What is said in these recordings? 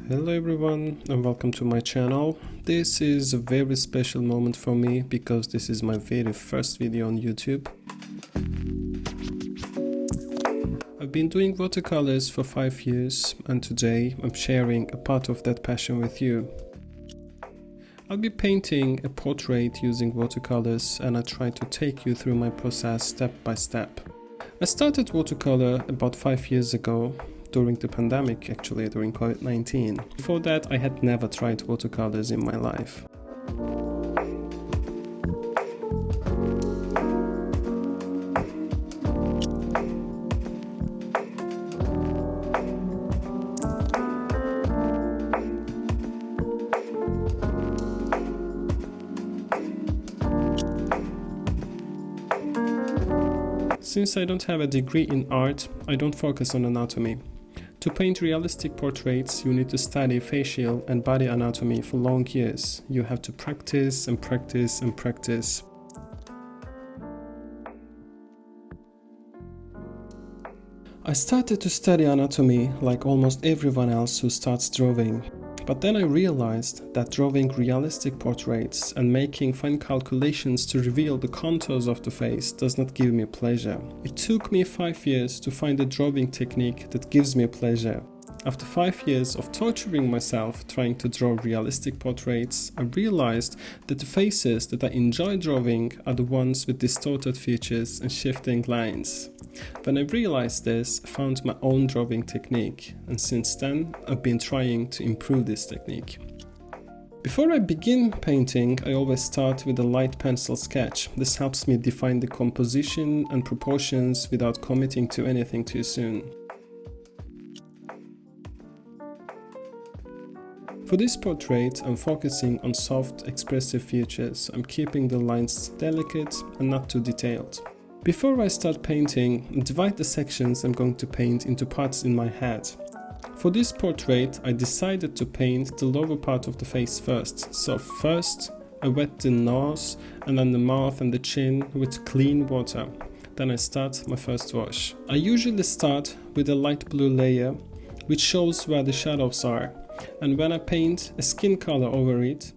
Hello everyone and welcome to my channel. This is a very special moment for me because this is my very first video on YouTube. I've been doing watercolors for 5 years and today I'm sharing a part of that passion with you. I'll be painting a portrait using watercolors and I try to take you through my process step by step. I started watercolor about 5 years ago. During the pandemic, actually, during COVID-19. Before that, I had never tried watercolors in my life. Since I don't have a degree in art, I don't focus on anatomy. To paint realistic portraits, you need to study facial and body anatomy for long years. You have to practice and practice and practice. I started to study anatomy like almost everyone else who starts drawing. But then I realized that drawing realistic portraits and making fine calculations to reveal the contours of the face does not give me pleasure. It took me 5 years to find a drawing technique that gives me pleasure. After 5 years of torturing myself trying to draw realistic portraits, I realized that the faces that I enjoy drawing are the ones with distorted features and shifting lines. When I realized this, I found my own drawing technique, and since then I've been trying to improve this technique. Before I begin painting, I always start with a light pencil sketch. This helps me define the composition and proportions without committing to anything too soon. For this portrait, I'm focusing on soft, expressive features. I'm keeping the lines delicate and not too detailed. Before I start painting, I divide the sections I'm going to paint into parts in my head. For this portrait, I decided to paint the lower part of the face first. So first, I wet the nose and then the mouth and the chin with clean water. Then I start my first wash. I usually start with a light blue layer, which shows where the shadows are. And when I paint a skin color over it,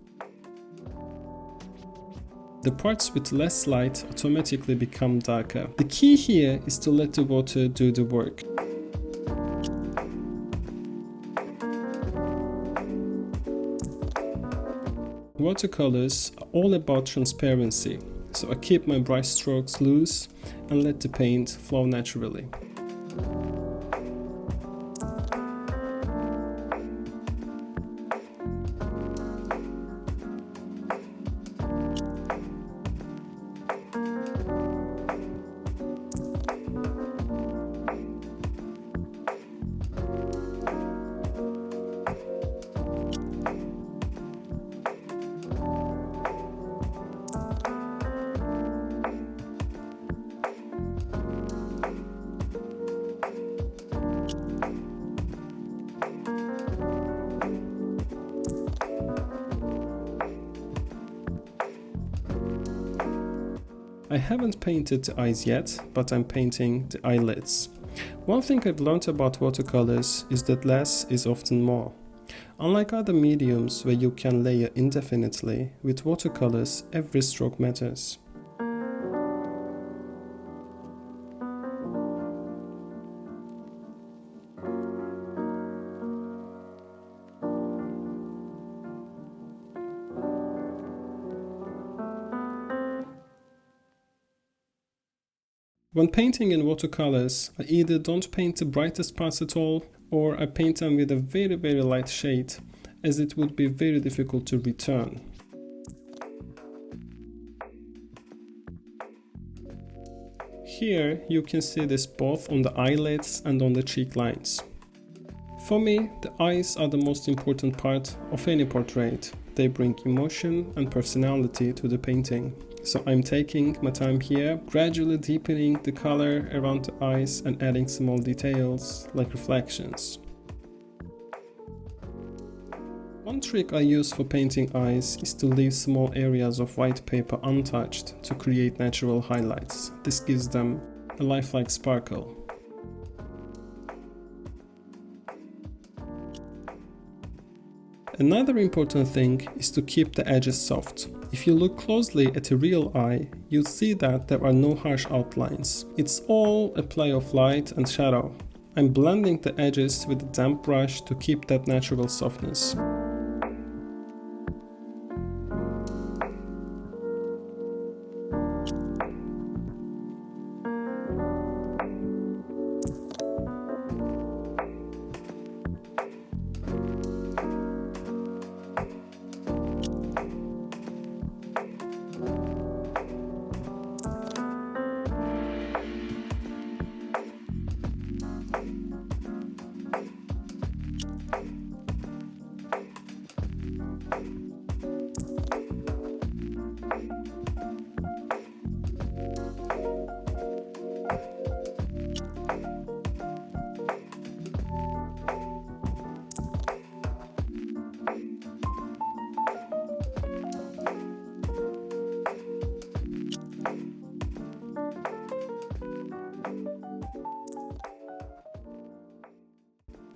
the parts with less light automatically become darker. The key here is to let the water do the work. Watercolors are all about transparency, so I keep my brush strokes loose and let the paint flow naturally. I haven't painted the eyes yet, but I'm painting the eyelids. One thing I've learned about watercolors is that less is often more. Unlike other mediums where you can layer indefinitely, with watercolors every stroke matters. When painting in watercolors, I either don't paint the brightest parts at all, or I paint them with a very light shade, as it would be very difficult to return. Here you can see this both on the eyelids and on the cheek lines. For me, the eyes are the most important part of any portrait. They bring emotion and personality to the painting. So I'm taking my time here, gradually deepening the color around the eyes and adding small details like reflections. One trick I use for painting eyes is to leave small areas of white paper untouched to create natural highlights. This gives them a lifelike sparkle. Another important thing is to keep the edges soft. If you look closely at a real eye, you'll see that there are no harsh outlines. It's all a play of light and shadow. I'm blending the edges with a damp brush to keep that natural softness.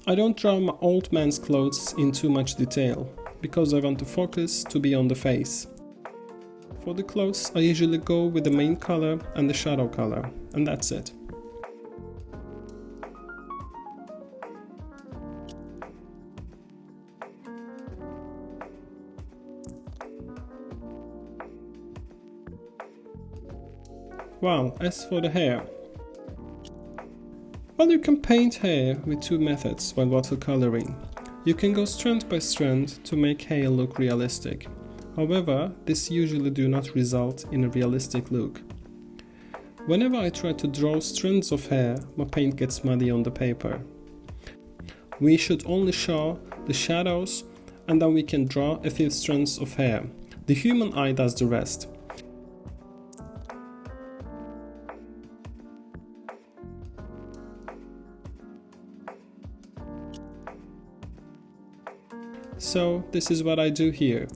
I don't draw my old man's clothes in too much detail, because I want the focus to be on the face. For the clothes, I usually go with the main color and the shadow color, and that's it. Well, as for the hair, well, you can paint hair with two methods when watercoloring. You can go strand by strand to make hair look realistic. However, this usually do not result in a realistic look. Whenever I try to draw strands of hair, my paint gets muddy on the paper. We should only show the shadows and then we can draw a few strands of hair. The human eye does the rest. So this is what I do here.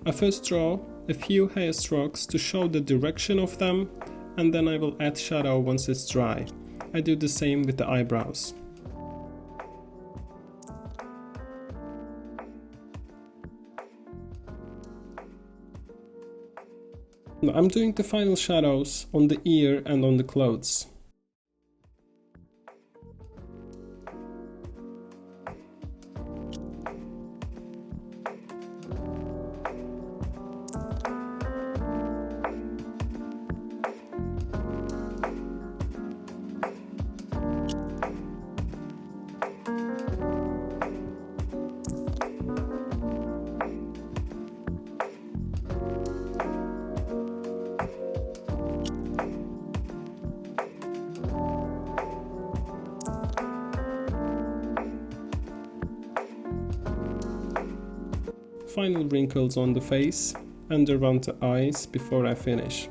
I first draw a few hair strokes to show the direction of them, and then I will add shadow once it's dry. I do the same with the eyebrows. I'm doing the final shadows on the ear and on the clothes. Final wrinkles on the face and around the eyes before I finish.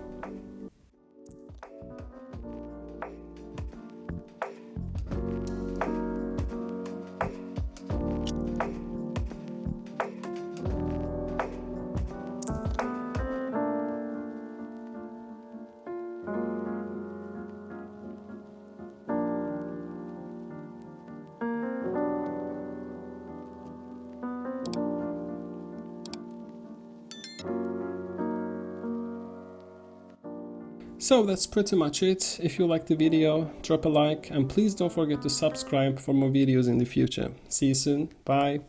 So that's pretty much it. If you liked the video, drop a like and please don't forget to subscribe for more videos in the future. See you soon. Bye.